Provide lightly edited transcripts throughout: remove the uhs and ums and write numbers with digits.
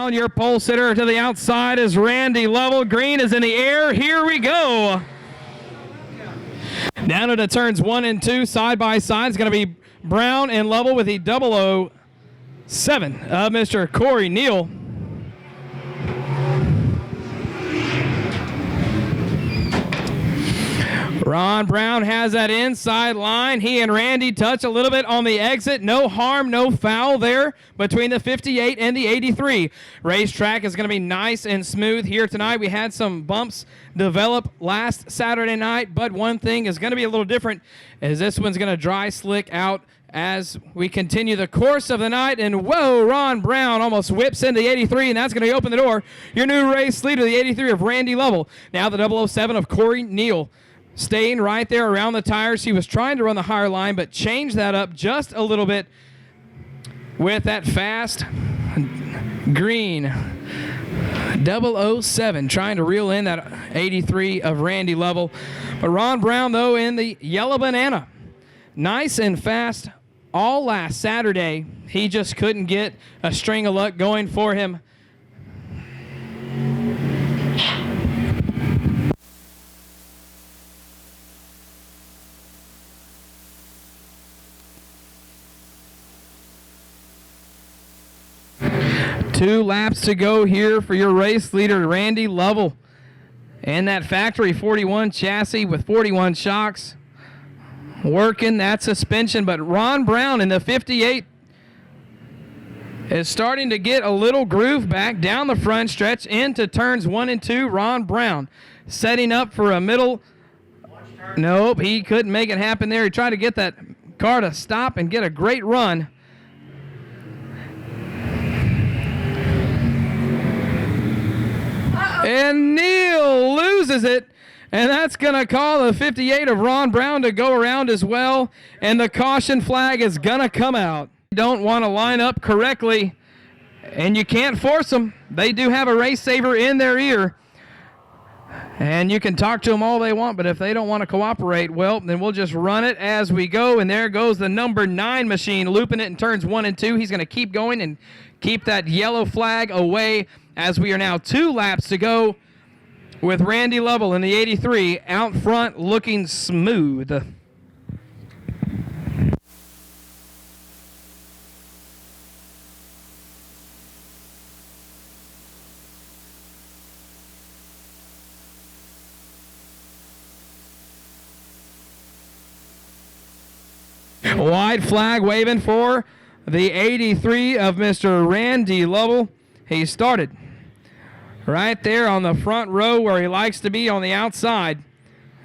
Brown, your pole sitter to the outside is Randy Lovell. Green is in the air. Here we go. Down into turns 1 and 2, side by side. It's going to be Brown and Lovell with the 007 of Mr. Corey Neal. Ron Brown has that inside line. He and Randy touch a little bit on the exit. No harm, no foul there between the 58 and the 83. Racetrack is going to be nice and smooth here tonight. We had some bumps develop last Saturday night, but one thing is going to be a little different is this one's going to dry slick out as we continue the course of the night. And whoa, Ron Brown almost whips into the 83, and that's going to open the door. Your new race leader, the 83 of Randy Lovell. Now the 007 of Corey Neal. Staying right there around the tires. He was trying to run the higher line, but changed that up just a little bit with that fast green 007, trying to reel in that 83 of Randy Lovell. But Ron Brown, though, in the yellow banana. Nice and fast all last Saturday. He just couldn't get a string of luck going for him. Two laps to go here for your race leader, Randy Lovell. And that factory 41 chassis with 41 shocks. Working that suspension, but Ron Brown in the 58 is starting to get a little groove back down the front stretch into turns 1 and 2. Ron Brown setting up for a middle. Nope, he couldn't make it happen there. He tried to get that car to stop and get a great run. And Neal loses it, and that's going to call the 58 of Ron Brown to go around as well, and the caution flag is going to come out. You don't want to line up correctly, and you can't force them. They do have a race saver in their ear, and you can talk to them all they want, but if they don't want to cooperate, well, then we'll just run it as we go, and there goes the number 9 machine, looping it in turns 1 and 2. He's going to keep going and keep that yellow flag away as we are now 2 laps to go with Randy Lovell in the 83 out front looking smooth. White flag waving for the 83 of Mr. Randy Lovell. He started right there on the front row where he likes to be on the outside.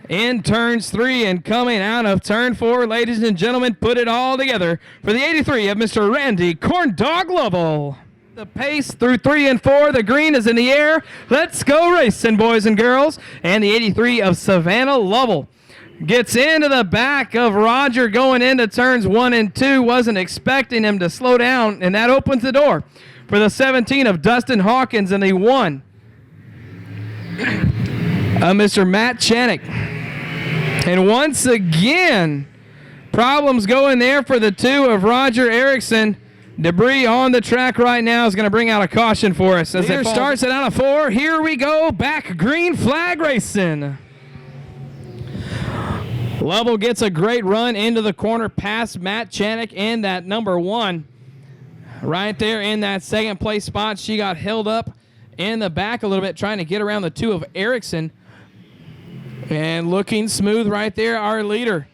In turns 3 and coming out of turn 4, ladies and gentlemen, put it all together for the 83 of Mr. Randy Corn Dog Lovell. The pace through 3 and 4. The green is in the air. Let's go racing, boys and girls. And the 83 of Savannah Lovell gets into the back of Roger going into turns 1 and 2. Wasn't expecting him to slow down, and that opens the door for the 17 of Dustin Hawkins and the 1 Mr. Matt Chanik. And once again, problems going there for the 2 of Roger Erickson. Debris on the track right now is going to bring out a caution for us. As it starts it out of 4. Here we go, back green flag racing. Lovell gets a great run into the corner past Matt Chanik in that number 1. Right there in that second place spot. She got held up in the back a little bit trying to get around the 2 of Erickson. And looking smooth right there, our leader.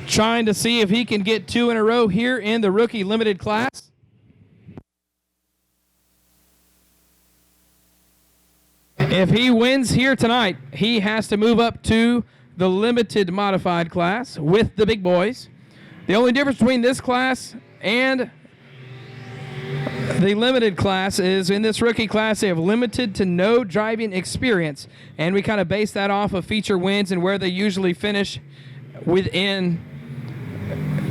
Trying to see if he can get 2 in a row here in the rookie limited class. If he wins here tonight, he has to move up to the limited modified class with the big boys. The only difference between this class and the limited class is in this rookie class, they have limited to no driving experience. And we kind of base that off of feature wins and where they usually finish within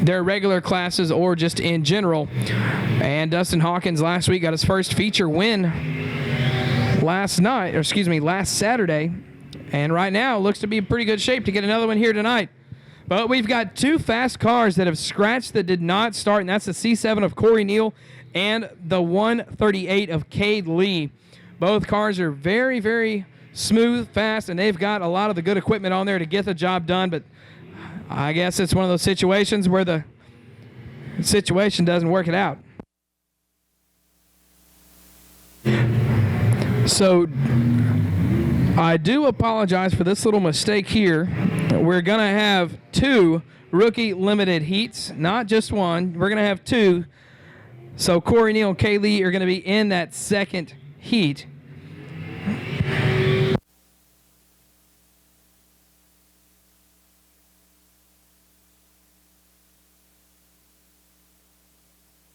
their regular classes or just in general. And Dustin Hawkins last week got his first feature win last Saturday. And right now looks to be in pretty good shape to get another one here tonight. But we've got 2 fast cars that have scratched that did not start, and that's the C7 of Corey Neal and the 138 of Cade Lee. Both cars are very, very smooth, fast, and they've got a lot of the good equipment on there to get the job done, but I guess it's one of those situations where the situation doesn't work it out. So I do apologize for this little mistake here. We're going to have 2 rookie limited heats, not just one. We're going to have 2. So Corey Neal and Kay Lee are going to be in that second heat.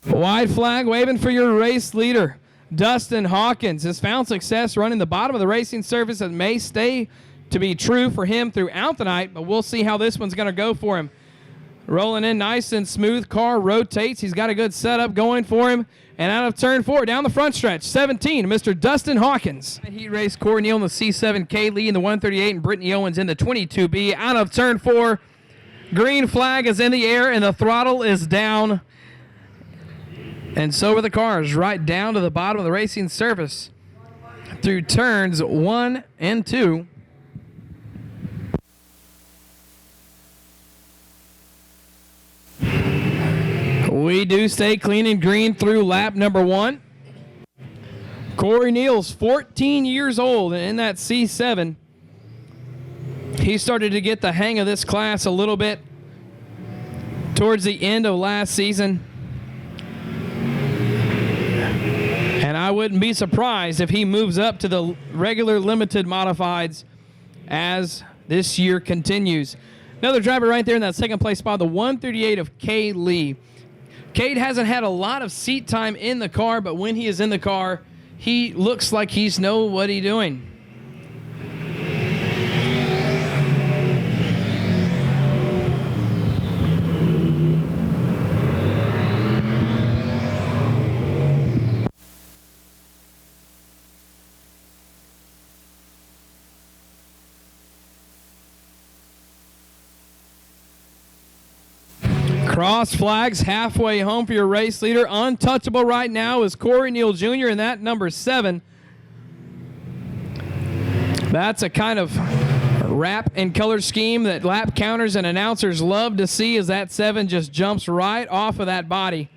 White flag waving for your race leader. Dustin Hawkins has found success running the bottom of the racing surface and may stay to be true for him throughout the night, but we'll see how this one's going to go for him. Rolling in nice and smooth, car rotates. He's got a good setup going for him. And out of turn 4, down the front stretch, 17, Mr. Dustin Hawkins. Heat race, Corey Neal in the C7, Kay Lee in the 138, and Brittany Owens in the 22B. Out of turn 4, green flag is in the air, and the throttle is down. And so are the cars, right down to the bottom of the racing surface through turns 1 and 2. We do stay clean and green through lap number 1. Corey Neal's 14 years old and in that C7. He started to get the hang of this class a little bit towards the end of last season. And I wouldn't be surprised if he moves up to the regular limited modifieds as this year continues. Another driver right there in that second place spot, the 138 of Kay Lee. Cade hasn't had a lot of seat time in the car, but when he is in the car, he looks like he's know what he's doing. Cross flags halfway home for your race leader. Untouchable right now is Corey Neal Jr. in that number 7. That's a kind of wrap and color scheme that lap counters and announcers love to see, as that 7 just jumps right off of that body.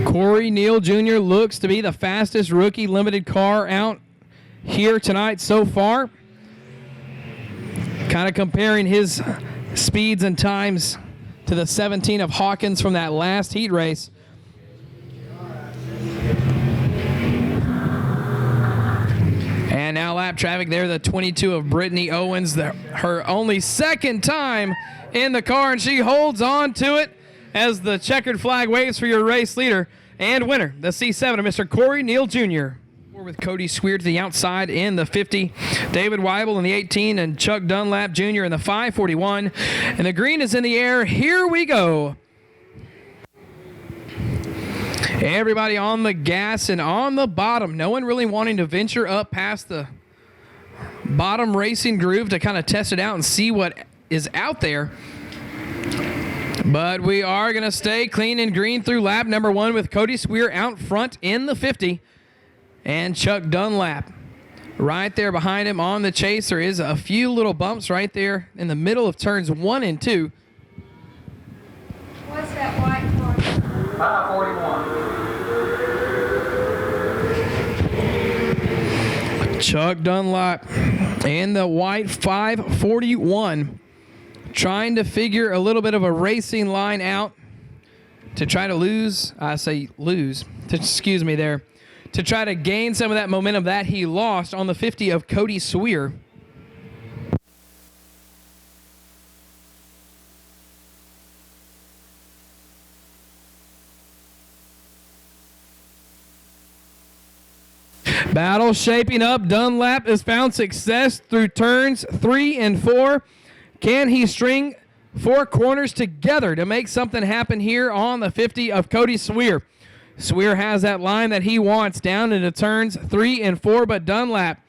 Corey Neal Jr. looks to be the fastest rookie limited car out here tonight so far. Kind of comparing his speeds and times to the 17 of Hawkins from that last heat race. And now lap traffic there, the 22 of Brittany Owens, her only second time in the car, and she holds on to it as the checkered flag waves for your race leader and winner, the C7 of Mr. Corey Neal Jr. With Cody Swear to the outside in the 50, David Weibel in the 18, and Chuck Dunlap Jr. in the 541. And the green is in the air. Here we go. Everybody on the gas and on the bottom. No one really wanting to venture up past the bottom racing groove to kind of test it out and see what is out there. But we are going to stay clean and green through lap number 1 with Cody Swear out front in the 50. And Chuck Dunlap right there behind him on the chase. There is a few little bumps right there in the middle of turns 1 and 2. What's that white car? 541. Chuck Dunlap in the white 541. Trying to figure a little bit of a racing line out to try to to try to gain some of that momentum that he lost on the 50 of Cody Swear. Battle shaping up. Dunlap has found success through turns 3 and 4. Can he string 4 corners together to make something happen here on the 50 of Cody Swear? Swear has that line that he wants down into turns 3 and 4, but Dunlap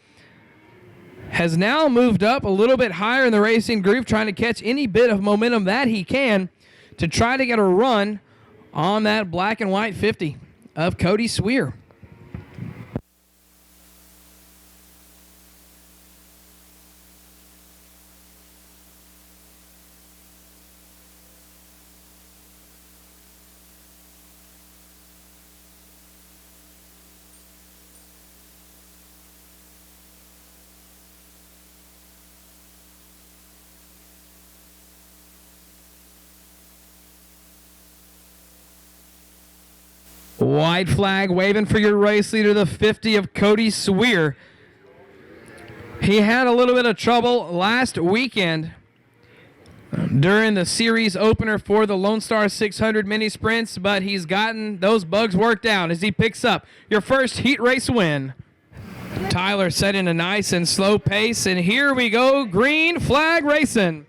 has now moved up a little bit higher in the racing groove, trying to catch any bit of momentum that he can to try to get a run on that black and white 50 of Cody Swear. White flag waving for your race leader, the 50 of Cody Swear. He had a little bit of trouble last weekend during the series opener for the Lone Star 600 mini sprints, but he's gotten those bugs worked out as he picks up your first heat race win. Tyler setting a nice and slow pace, and here we go, green flag racing.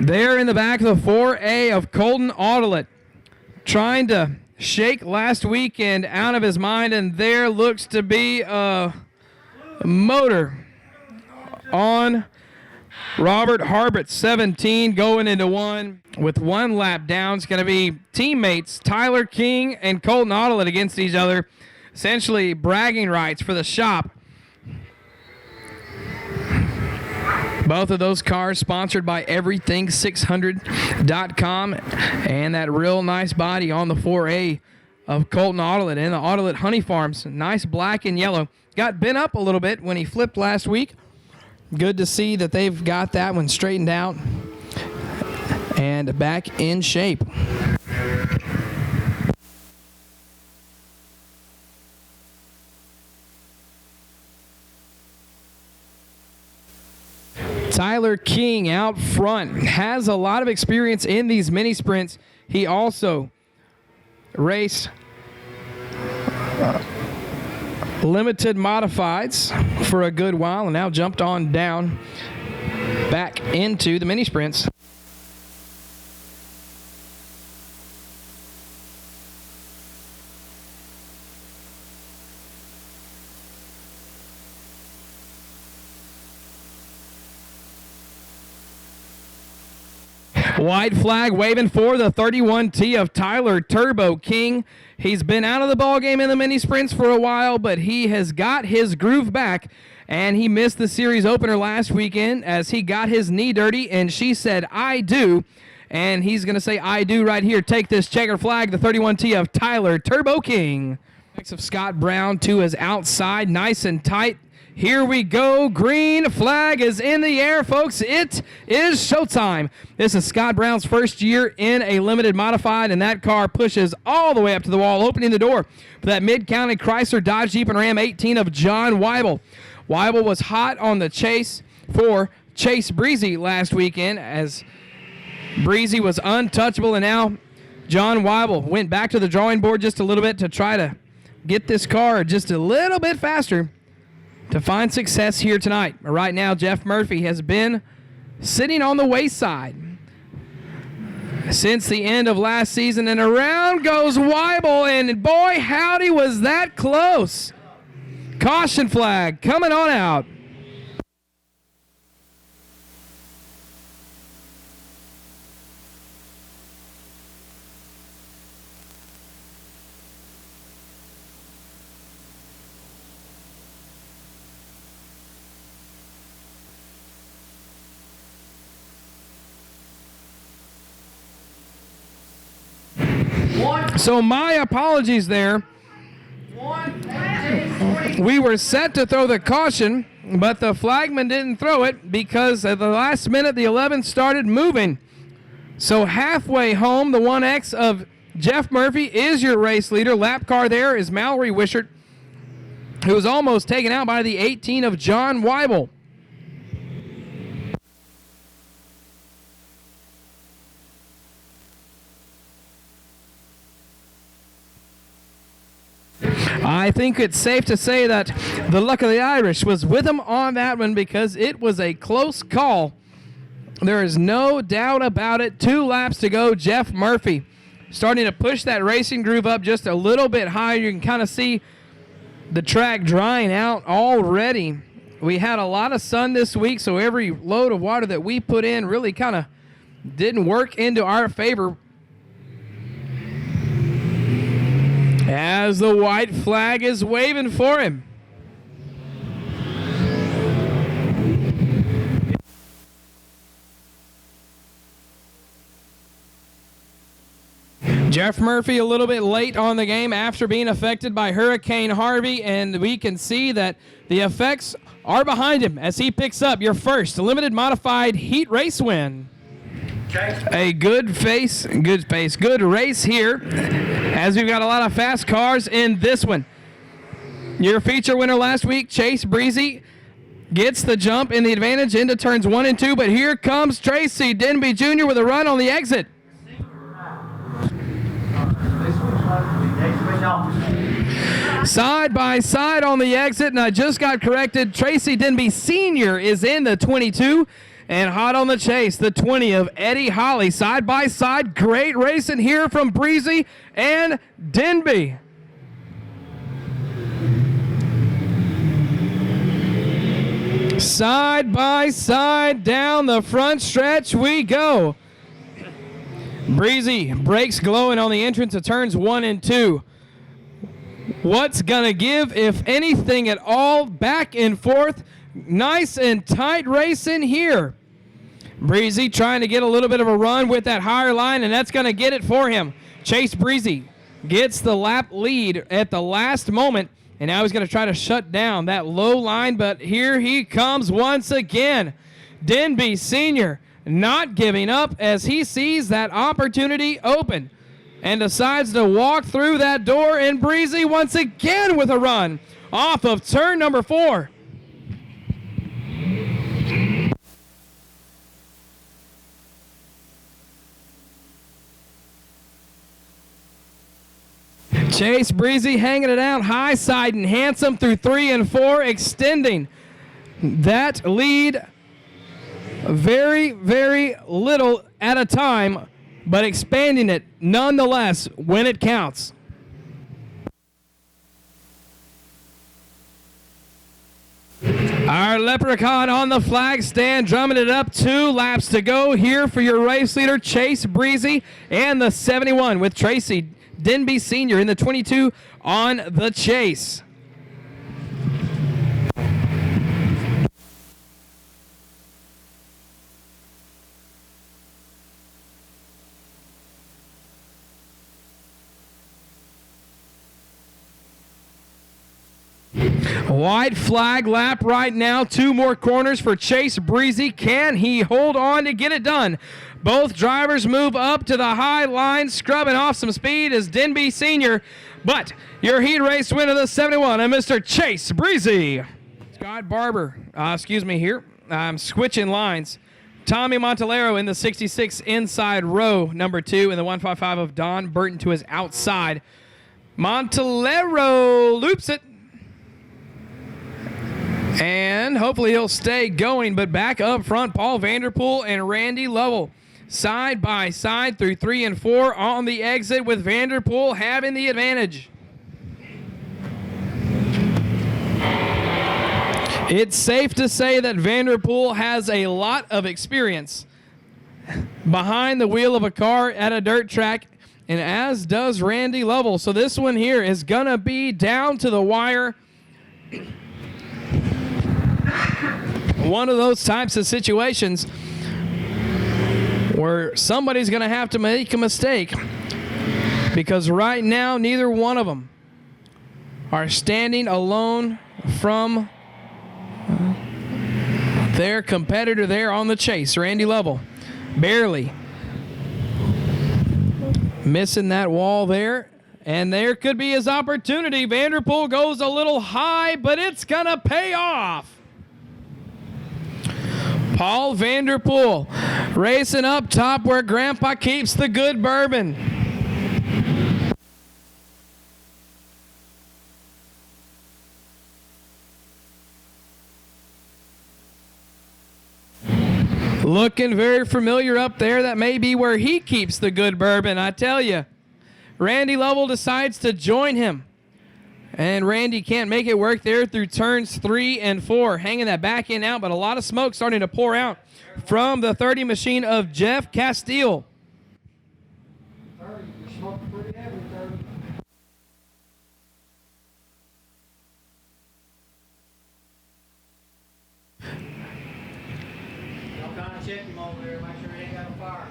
There in the back of the 4A of Colton Autolet, trying to shake last weekend out of his mind, and there looks to be a motor on Robert Harbert, 17, going into 1 with 1 lap down. It's going to be teammates Tyler King and Colton Autolet against each other, essentially bragging rights for the shop. Both of those cars sponsored by Everything600.com, and that real nice body on the 4A of Colton Autolet and the Autolet Honey Farms. Nice black and yellow. Got bent up a little bit when he flipped last week. Good to see that they've got that one straightened out and back in shape. Tyler King out front has a lot of experience in these mini sprints. He also raced limited modifieds for a good while and now jumped on down back into the mini sprints. White flag waving for the 31T of Tyler Turbo King. He's been out of the ballgame in the mini sprints for a while, but he has got his groove back, and he missed the series opener last weekend as he got his knee dirty, and she said, "I do." And he's going to say, "I do" right here. Take this checker flag, the 31T of Tyler Turbo King. Next of Scott Brown to his outside, nice and tight. Here we go. Green flag is in the air, folks. It is showtime. This is Scott Brown's first year in a limited modified, and that car pushes all the way up to the wall, opening the door for that Mid-County Chrysler Dodge Jeep and Ram 18 of John Weibel. Weibel was hot on the chase for Chase Breezy last weekend as Breezy was untouchable, and now John Weibel went back to the drawing board just a little bit to try to get this car just a little bit faster to find success here tonight. Right now, Jeff Murphy has been sitting on the wayside since the end of last season, and around goes Weibel, and boy, howdy, was that close. Caution flag coming on out. So my apologies there. We were set to throw the caution, but the flagman didn't throw it because at the last minute the 11 started moving. So halfway home, the 1X of Jeff Murphy is your race leader. Lap car there is Mallory Wishart. who was almost taken out by the 18 of John Weibel. I think it's safe to say that the luck of the Irish was with him on that one because it was a close call. There is no doubt about it. 2 laps to go. Jeff Murphy starting to push that racing groove up just a little bit higher. You can kind of see the track drying out already. We had a lot of sun this week, so every load of water that we put in really kind of didn't work into our favor. As the white flag is waving for him. Jeff Murphy a little bit late on the game after being affected by Hurricane Harvey, and we can see that the effects are behind him as he picks up your first limited modified heat race win. A good race here, as we've got a lot of fast cars in this one. Your feature winner last week, Chase Breezy, gets the jump in the advantage into turns 1 and 2, but here comes Tracy Denby Jr. with a run on the exit. Side by side on the exit, and I just got corrected. Tracy Denby Sr. is in the 22. And hot on the chase, the 20 of Eddie Holly. Side by side, great racing here from Breezy and Denby. Side by side down the front stretch we go. Breezy brakes glowing on the entrance of turns 1 and 2. What's going to give, if anything at all, back and forth? Nice and tight racing here. Breezy trying to get a little bit of a run with that higher line, and that's going to get it for him. Chase Breezy gets the lap lead at the last moment, and now he's going to try to shut down that low line, but here he comes once again. Denby Sr. not giving up as he sees that opportunity open and decides to walk through that door, and Breezy once again with a run off of turn number 4. Chase Breezy hanging it out high side and handsome through 3 and 4, extending that lead very, very little at a time, but expanding it nonetheless when it counts. Our Leprechaun on the flag stand, drumming it up. 2 laps to go here for your race leader, Chase Breezy, and the 71 with Tracy Denby Sr. in the 22 on the chase. White flag lap right now. 2 more corners for Chase Breezy. Can he hold on to get it done? Both drivers move up to the high line, scrubbing off some speed as Denby Sr. But your heat race winner, the 71, and Mr. Chase Breezy. Scott Barber, here. I'm switching lines. Tommy Montalero in the 66 inside row, number 2, and the 155 of Don Burton to his outside. Montalero loops it. And hopefully he'll stay going, but back up front, Paul Vanderpool and Randy Lovell. Side by side through 3 and 4 on the exit, with Vanderpool having the advantage. It's safe to say that Vanderpool has a lot of experience behind the wheel of a car at a dirt track, and as does Randy Lovell. So this one here is going to be down to the wire. One of those types of situations where somebody's going to have to make a mistake, because right now neither one of them are standing alone from their competitor there on the chase. Randy Lovell barely missing that wall there And there could be his opportunity. Vanderpool goes a little high, but it's going to pay off. Paul Vanderpool racing up top where Grandpa keeps the good bourbon. Looking very familiar up there. That may be where he keeps the good bourbon, I tell you. Randy Lovell decides to join him. And Randy can't make it work there through turns 3 and 4. Hanging that back end out, but a lot of smoke starting to pour out from the 30 machine of Jeff Castile. 30, you're smoking pretty heavy, 30. Y'all kind of check him over there, make sure he ain't got a fire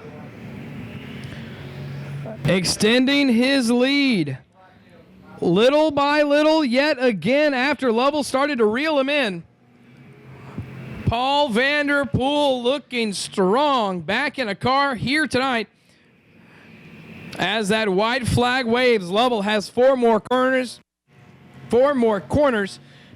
going. Extending his lead. Little by little, yet again, after Lovell started to reel him in. Paul Vanderpool looking strong back in a car here tonight. As that white flag waves, Lovell has four more corners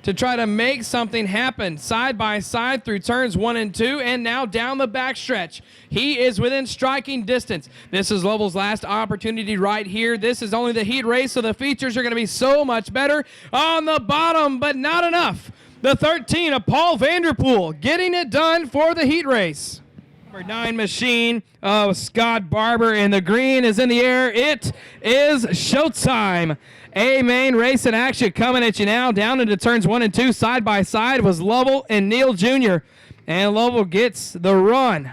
to try to make something happen. Side by side through turns 1 and 2, and now down the backstretch. He is within striking distance. This is Lovell's last opportunity right here. This is only the heat race, so the features are going to be so much better. On the bottom, but not enough. The 13 of Paul Vanderpool getting it done for the heat race. Number 9 machine of Scott Barber in the green is in the air. It is showtime. A-Main racing action coming at you now. Down into turns 1 and 2. Side by side was Lovell and Neal Jr. And Lovell gets the run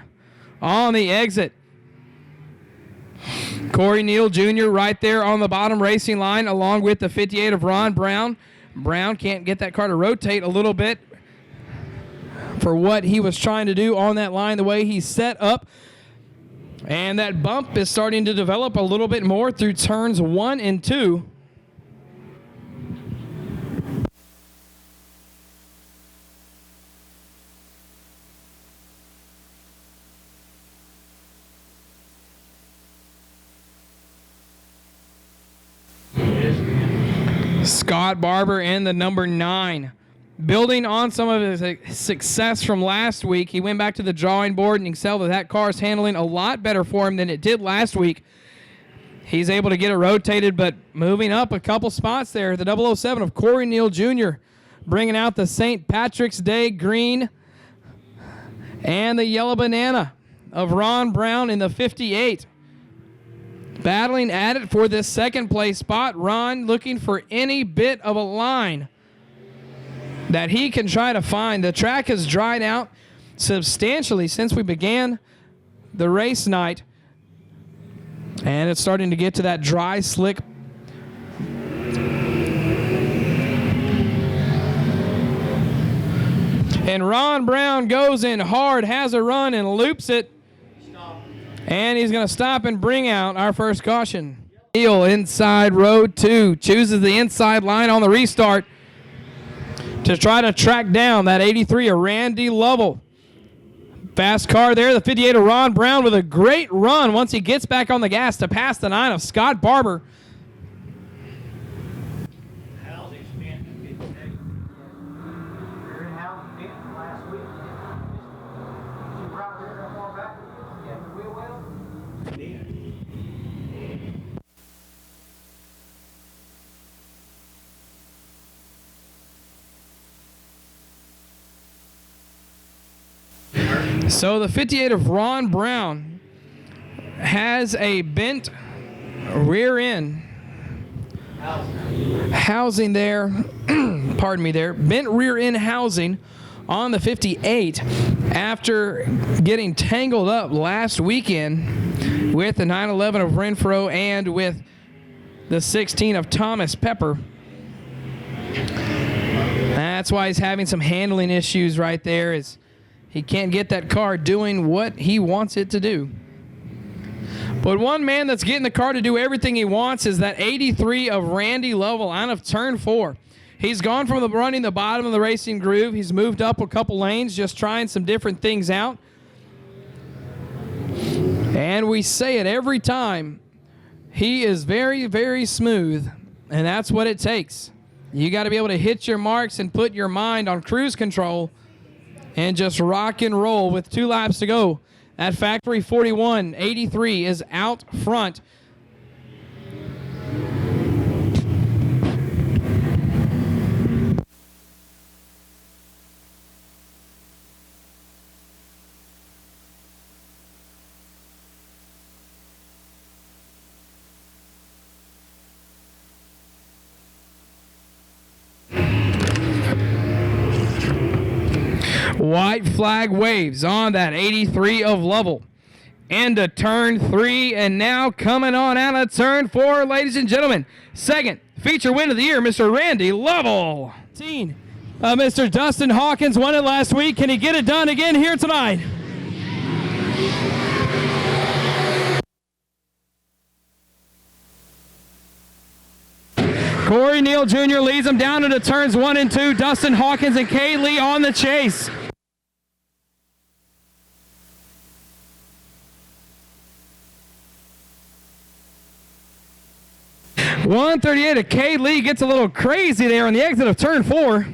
on the exit. Corey Neal Jr. right there on the bottom racing line along with the 58 of Ron Brown. Brown can't get that car to rotate a little bit for what he was trying to do on that line, the way he's set up. And that bump is starting to develop a little bit more through turns 1 and 2. Scott Barber and the number 9. Building on some of his success from last week, he went back to the drawing board and he saw that car is handling a lot better for him than it did last week. He's able to get it rotated, but moving up a couple spots there. The 007 of Corey Neal Jr. bringing out the St. Patrick's Day green and the yellow banana of Ron Brown in the 58. Battling at it for this second place spot. Ron looking for any bit of a line that he can try to find. The track has dried out substantially since we began the race night. And it's starting to get to that dry, slick and Ron Brown goes in hard, has a run and loops it. And he's going to stop and bring out our first caution. Neal inside road 2 chooses the inside line on the restart to try to track down that 83 of Randy Lovell. Fast car there, the 58 of Ron Brown with a great run once he gets back on the gas to pass the 9 of Scott Barber. So the 58 of Ron Brown has a bent rear end housing there. Pardon me there. Bent rear end housing on the 58 after getting tangled up last weekend with the 911 of Renfro and with the 16 of Thomas Pepper. That's why he's having some handling issues right there. He can't get that car doing what he wants it to do. But one man that's getting the car to do everything he wants is that 83 of Randy Lovell out of turn 4. He's gone from running the bottom of the racing groove. He's moved up a couple lanes, just trying some different things out. And we say it every time. He is very, very smooth, and that's what it takes. You got to be able to hit your marks and put your mind on cruise control and just rock and roll with 2 laps to go. At Factory 41, 83 is out front. White flag waves on that 83 of Lovell. Into turn 3, and now coming on out of turn 4, ladies and gentlemen. Second feature win of the year, Mr. Randy Lovell. Mr. Dustin Hawkins won it last week. Can he get it done again here tonight? Corey Neal Jr. leads him down into turns 1 and 2. Dustin Hawkins and Kay Lee on the chase. .138 of Kay Lee gets a little crazy there on the exit of turn 4.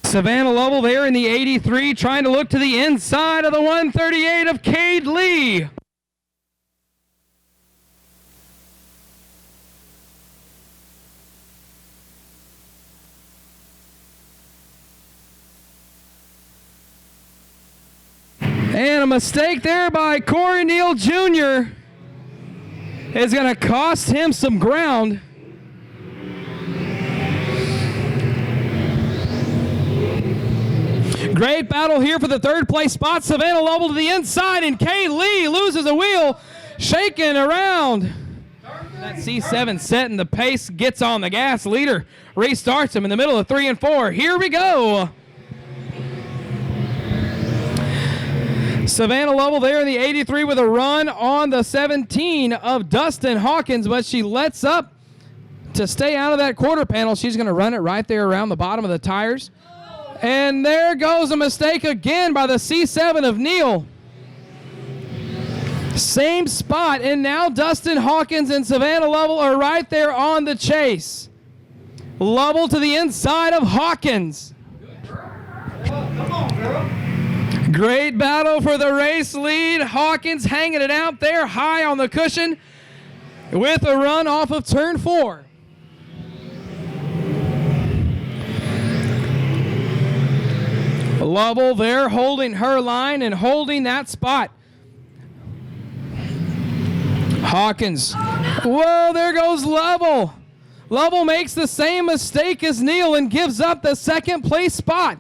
Savannah Lovell there in the 83, trying to look to the inside of the 138 of Cade Lee. And a mistake there by Corey Neal Jr. is going to cost him some ground. Great battle here for the third place spot. Savannah Lovell to the inside, and Kay Lee loses a wheel, shaking around. That C7 setting the pace, gets on the gas. Leader restarts him in the middle of 3 and 4. Here we go. Savannah Lovell there in the 83 with a run on the 17 of Dustin Hawkins, but she lets up to stay out of that quarter panel. She's going to run it right there around the bottom of the tires. And there goes a mistake again by the C7 of Neal. Same spot, and now Dustin Hawkins and Savannah Lovell are right there on the chase. Lovell to the inside of Hawkins. Come on, girl. Great battle for the race lead. Hawkins hanging it out there high on the cushion with a run off of turn 4. Lovell there holding her line and holding that spot. Hawkins. Whoa, there goes Lovell. Lovell makes the same mistake as Neal and gives up the second place spot.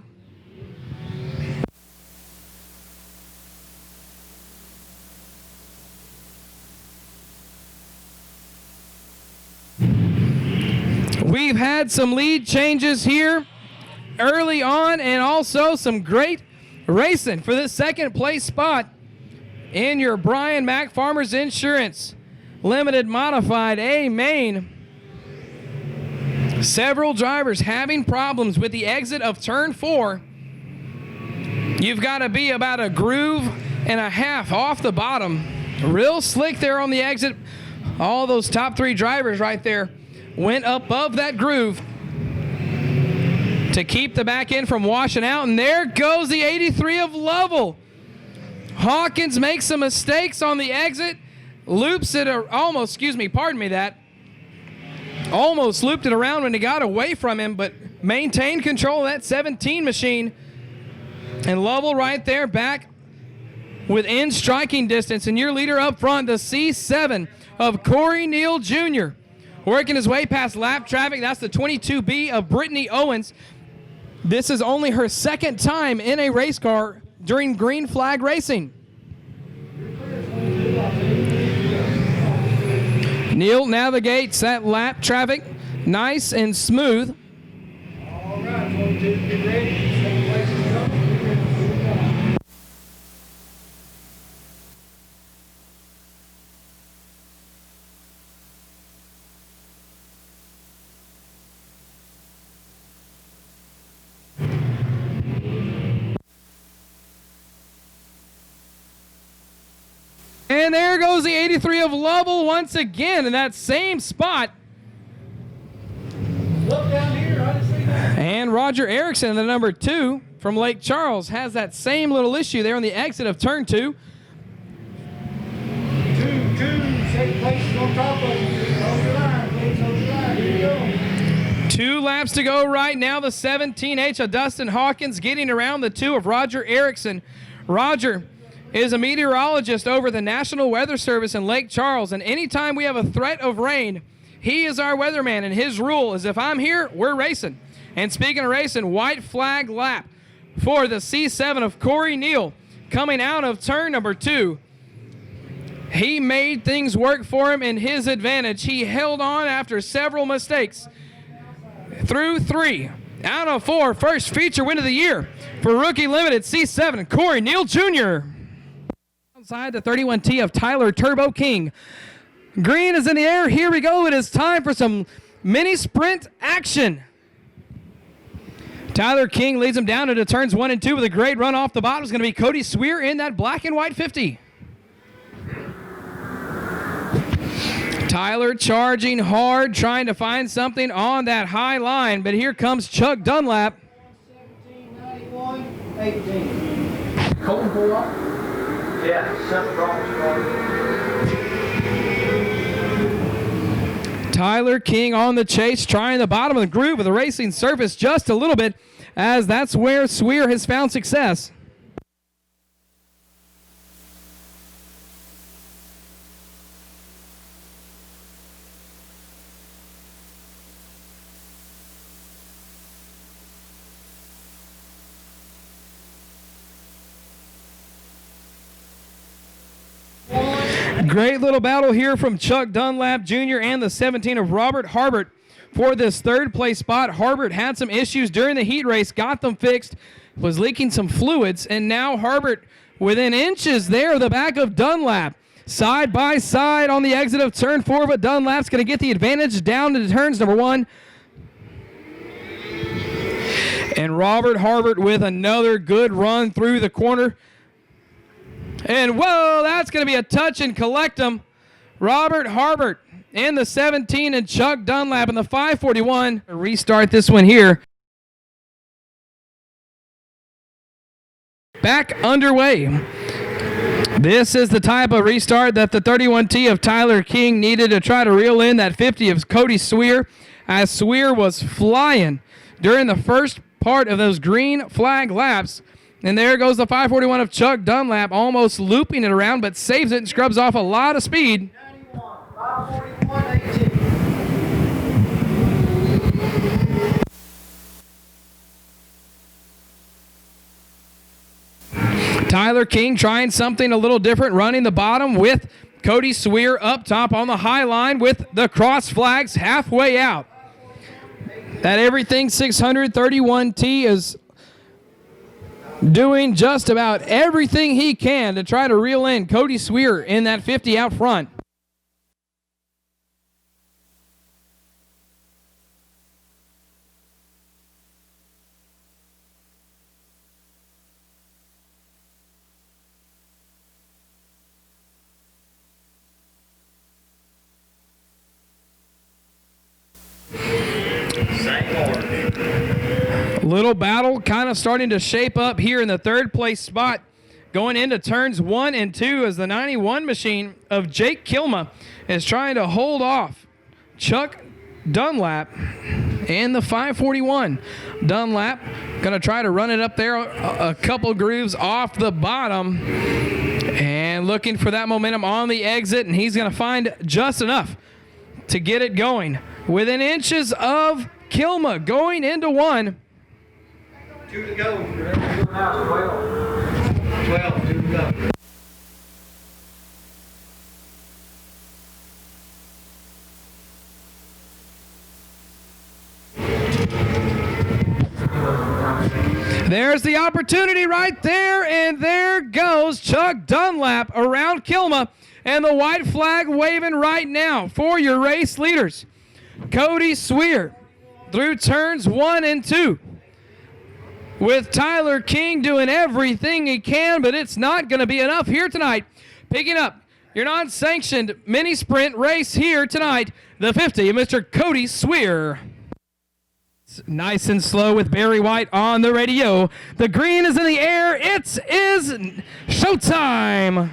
We've had some lead changes here early on, and also some great racing for this second place spot in your Brian Mack Farmers Insurance Limited Modified A main. Several drivers having problems with the exit of turn 4. You've got to be about a groove and a half off the bottom. Real slick there on the exit. All those top 3 drivers right there went above that groove to keep the back end from washing out. And there goes the 83 of Lovell. Hawkins makes some mistakes on the exit. Loops it, almost looped it around when he got away from him, but maintained control of that 17 machine. And Lovell right there back within striking distance. And your leader up front, the C7 of Corey Neal Jr., working his way past lap traffic. That's the 22B of Brittany Owens. This is only her second time in a race car during green flag racing. Neal navigates that lap traffic nice and smooth. All right, 22, get ready. Second place is coming. there goes the 83 of Lovell once again in that same spot. Look down here, I just see that. And Roger Erickson, the number 2 from Lake Charles, has that same little issue there on the exit of turn 2. Second place is on top of you. Hold your line, please, hold your line. Here you go. 2 laps to go right now. The 17H of Dustin Hawkins getting around the 2 of Roger Erickson. Roger is a meteorologist over the National Weather Service in Lake Charles, and anytime we have a threat of rain, he is our weatherman, and his rule is if I'm here, we're racing. And speaking of racing, white flag lap for the C7 of Corey Neal coming out of turn number 2. He made things work for him in his advantage. He held on after several mistakes. Through 3 out of 4, first feature win of the year for Rookie Limited C7, Corey Neal Jr. Outside the 31T of Tyler Turbo King. Green is in the air. Here we go. It is time for some mini sprint action. Tyler King leads him down into turns 1 and 2 with a great run off the bottom. It's going to be Cody Swear in that black and white 50. Tyler charging hard, trying to find something on that high line, but here comes Chuck Dunlap. 1791, 18. Colton Beaumont? Yeah, 7 wrong. Tyler King on the chase, trying the bottom of the groove of the racing surface just a little bit, as that's where Swear has found success. Great little battle here from Chuck Dunlap Jr. and the 17 of Robert Harbert for this third place spot. Harbert had some issues during the heat race, got them fixed, was leaking some fluids, and now Harbert within inches there of the back of Dunlap. Side by side on the exit of turn 4, but Dunlap's going to get the advantage down to turns number 1. And Robert Harbert with another good run through the corner. And whoa, that's going to be a touch and collect 'em. Robert Harbert in the 17 and Chuck Dunlap in the 541. Restart this one here. Back underway. This is the type of restart that the 31T of Tyler King needed to try to reel in that 50 of Cody Swear, as Swear was flying during the first part of those green flag laps. And there goes the 541 of Chuck Dunlap, almost looping it around, but saves it and scrubs off a lot of speed. 91, 541, 18. Tyler King trying something a little different, running the bottom with Cody Swear up top on the high line with the cross flags halfway out. That Everything 631T is doing just about everything he can to try to reel in Cody Swear in that 50 out front. Little battle kind of starting to shape up here in the third place spot going into turns 1 and 2 as the 91 machine of Jake Kilma is trying to hold off Chuck Dunlap and the 541. Dunlap going to try to run it up there a couple grooves off the bottom and looking for that momentum on the exit, and he's going to find just enough to get it going. Within inches of Kilma going into 1. 2 to go. Remember, 12. 12, 2 to go. There's the opportunity right there, and there goes Chuck Dunlap around Kilma, and the white flag waving right now for your race leaders. Cody Swear through turns 1 and 2. With Tyler King doing everything he can, but it's not going to be enough here tonight. Picking up your non-sanctioned mini sprint race here tonight, the 50 of Mr. Cody Swear. Nice and slow with Barry White on the radio. The green is in the air. It is showtime.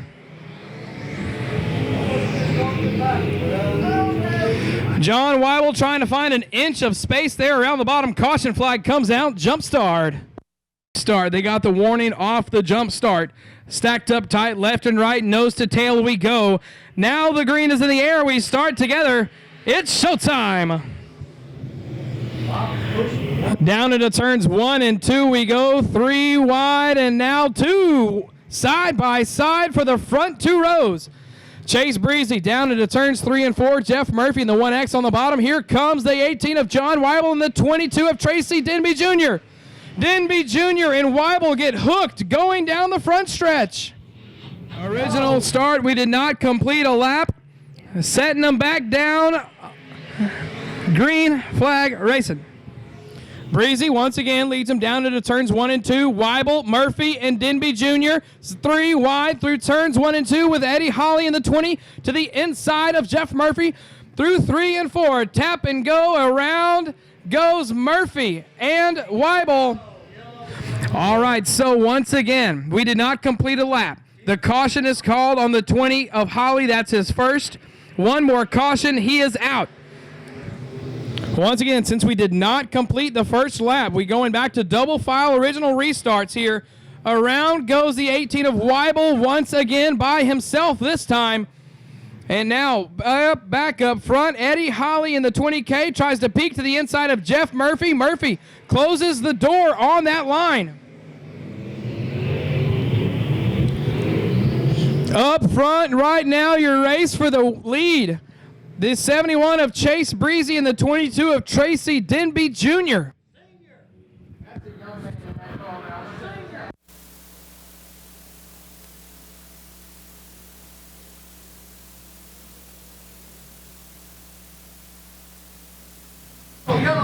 John Weibel trying to find an inch of space there around the bottom. Caution flag comes out. Jump start. They got the warning off the jump start. Stacked up tight, left and right, nose to tail we go. Now the green is in the air. We start together. It's showtime. Down into turns 1 and 2 we go. 3 wide and now 2 side by side for the front 2 rows. Chase Breezy down into turns 3 and 4. Jeff Murphy in the 1X on the bottom. Here comes the 18 of John Weibel and the 22 of Tracy Denby Jr. Denby Jr. and Weibel get hooked going down the front stretch. Original start. We did not complete a lap. Setting them back down. Green flag racing. Breezy once again leads him down into turns 1 and 2. Weibel, Murphy, and Denby Jr. 3 wide through turns 1 and 2 with Eddie Holly in the 20 to the inside of Jeff Murphy through 3 and 4. Tap and go. Around goes Murphy and Weibel. All right, so once again, we did not complete a lap. The caution is called on the 20 of Holly. That's his first. One more caution. He is out. Once again, since we did not complete the first lap, we're going back to double file original restarts here. Around goes the 18 of Weibel once again by himself this time. And now back up front, Eddie Holly in the 20K tries to peek to the inside of Jeff Murphy. Murphy closes the door on that line. Up front right now, your race for the lead. The 71 of Chase Breezy and the 22 of Tracy Denby Jr.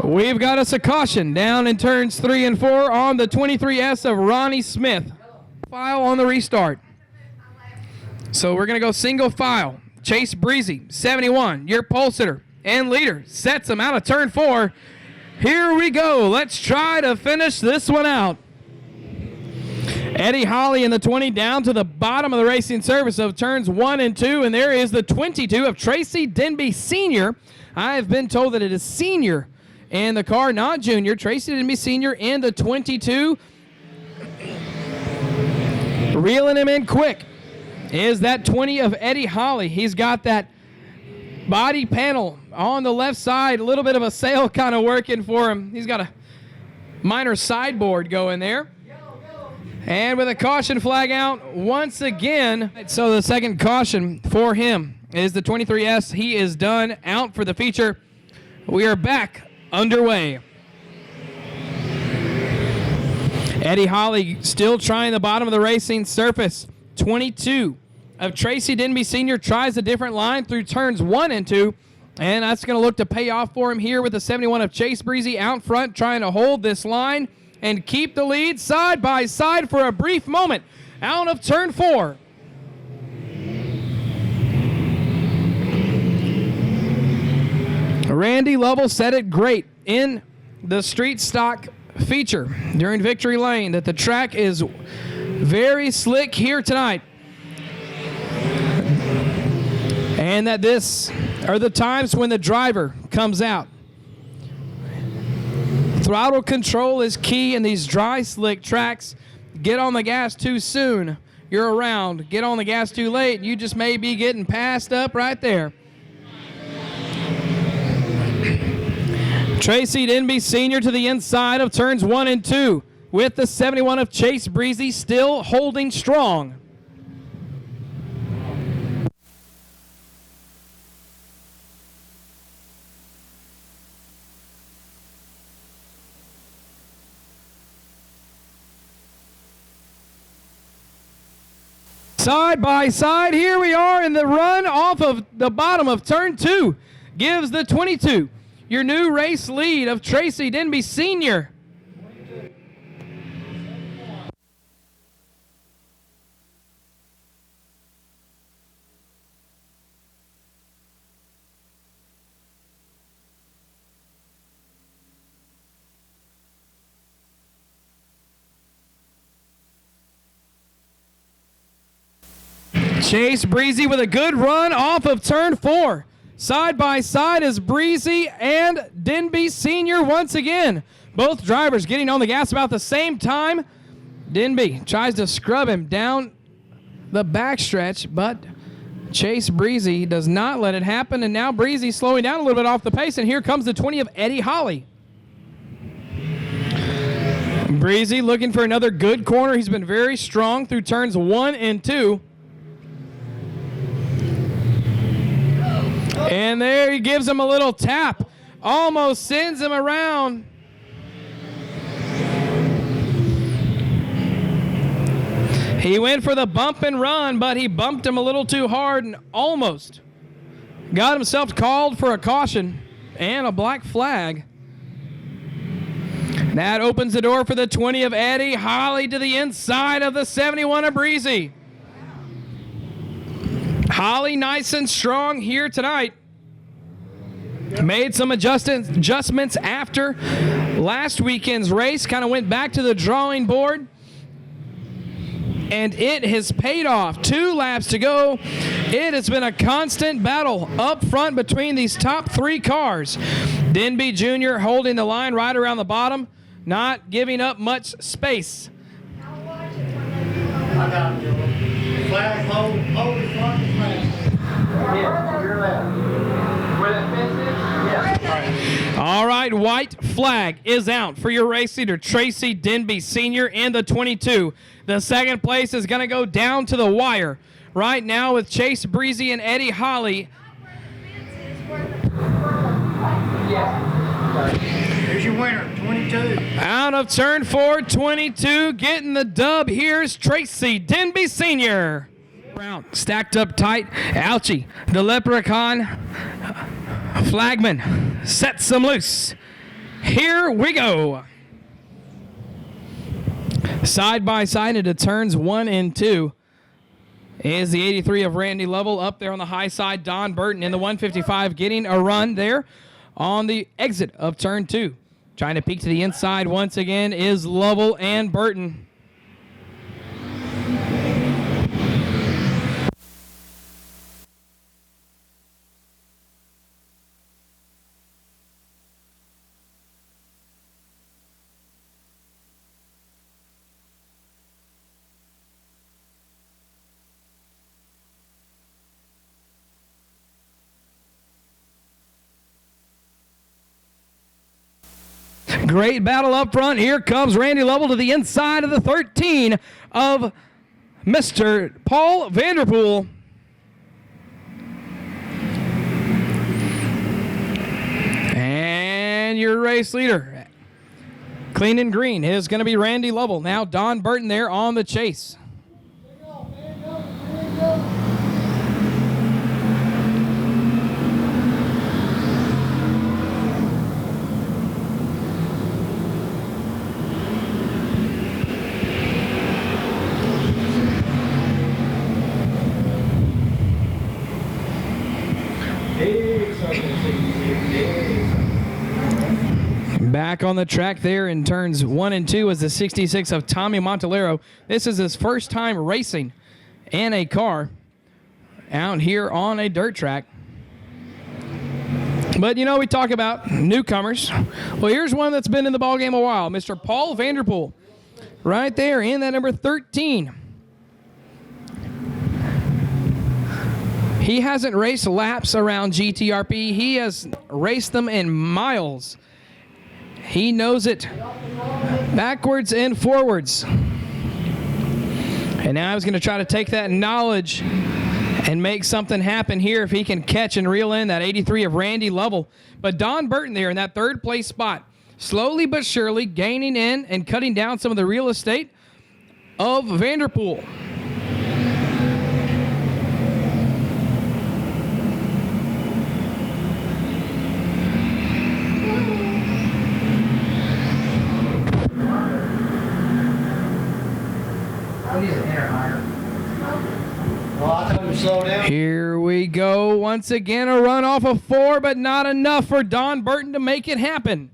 We've got us a caution down in turns 3 and 4 on the 23S of Ronnie Smith. File on the restart. So we're going to go single file. Chase Breezy, 71, your pole sitter and leader, sets him out of turn 4. Here we go. Let's try to finish this one out. Eddie Holly in the 20 down to the bottom of the racing surface of turns 1 and 2, and there is the 22 of Tracy Denby Sr. I have been told that it is senior in the car, not junior. Tracy Denby Sr. in the 22. Reeling him in quick is that 20 of Eddie Holly. He's got that body panel on the left side, a little bit of a sail kind of working for him. He's got a minor sideboard going there. And with a caution flag out once again. So the second caution for him is the 23S. He is done, out for the feature. We are back underway. Eddie Holly still trying the bottom of the racing surface. 22 of Tracy Denby Sr. tries a different line through turns 1 and 2, and that's going to look to pay off for him here with the 71 of Chase Breezy out front trying to hold this line and keep the lead side by side for a brief moment out of turn 4. Randy Lovell said it great in the street stock feature during Victory Lane that the track is very slick here tonight, and that this are the times when the driver comes out. Throttle control is key in these dry, slick tracks. Get on the gas too soon, you're around. Get on the gas too late, you just may be getting passed up right there. Tracy Denby Sr. to the inside of turns 1 and 2. With the 71 of Chase Breezy still holding strong. Side by side, here we are in the run off of the bottom of turn 2. Gives the 22 your new race lead of Tracy Denby Sr. Chase Breezy with a good run off of turn 4. Side by side is Breezy and Denby Sr. once again. Both drivers getting on the gas about the same time. Denby tries to scrub him down the backstretch, but Chase Breezy does not let it happen, and now Breezy slowing down a little bit off the pace, and here comes the 20 of Eddie Holly. Breezy looking for another good corner. He's been very strong through turns 1 and 2. And there he gives him a little tap. Almost sends him around. He went for the bump and run, but he bumped him a little too hard and almost got himself called for a caution and a black flag. That opens the door for the 20 of Eddie Holly to the inside of the 71 of Breezy. Holly nice and strong here tonight. Made some adjustments after last weekend's race. Kind of went back to the drawing board. And it has paid off. 2 laps to go. It has been a constant battle up front between these top 3 cars. Denby Jr. holding the line right around the bottom, not giving up much space. I got you. Flag, hold the front flag. Yeah, you're left. Where that fence is? Yeah. All right, white flag is out for your race leader, Tracy Denby Sr. in the 22. The second place is going to go down to the wire right now with Chase Breezy and Eddie Holly. Here's your winner, 22. Out of turn 4, 22, getting the dub. Here's Tracy Denby Sr. Brown stacked up tight. Ouchie, the leprechaun flagman sets them loose. Here we go. Side by side into turns 1 and 2 is the 83 of Randy Lovell up there on the high side. Don Burton in the 155 getting a run there on the exit of turn 2. Trying to peek to the inside once again is Lovell and Burton. Great battle up front. Here comes Randy Lovell to the inside of the 13 of Mr. Paul Vanderpool. And your race leader, clean and green, is going to be Randy Lovell. Now Don Burton there on the chase. Back on the track there in turns 1 and 2 is the 66 of Tommy Montalero. This is his first time racing in a car out here on a dirt track. But, you know, we talk about newcomers. Well, here's one that's been in the ballgame a while, Mr. Paul Vanderpool. Right there in that number 13. He hasn't raced laps around GTRP. He has raced them in miles. He knows it backwards and forwards. And now he's going to try to take that knowledge and make something happen here if he can catch and reel in that 83 of Randy Lovell. But Don Burton there in that third place spot, slowly but surely gaining in and cutting down some of the real estate of Vanderpool. Here we go. Once again, a run off of 4, but not enough for Don Burton to make it happen.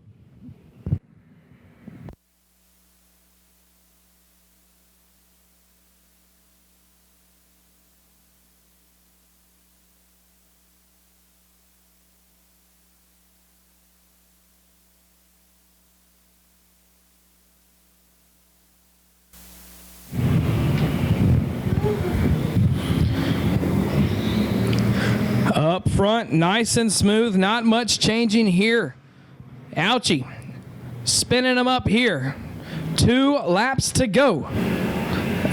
front, nice and smooth, not much changing here. Ouchie, spinning them up here. 2 laps to go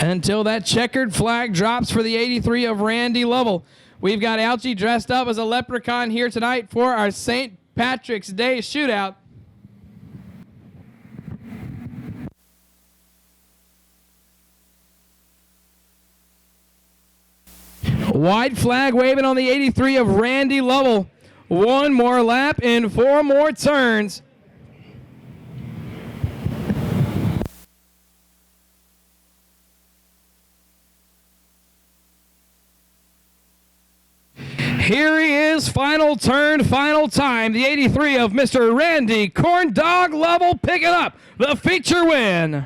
until that checkered flag drops for the 83 of Randy Lovell. We've got Ouchie dressed up as a leprechaun here tonight for our St. Patrick's Day shootout. White flag waving on the 83 of Randy Lovell. 1 more lap and 4 more turns. Here he is, final turn, final time. The 83 of Mr. Randy Corn Dog Lovell picking up the feature win.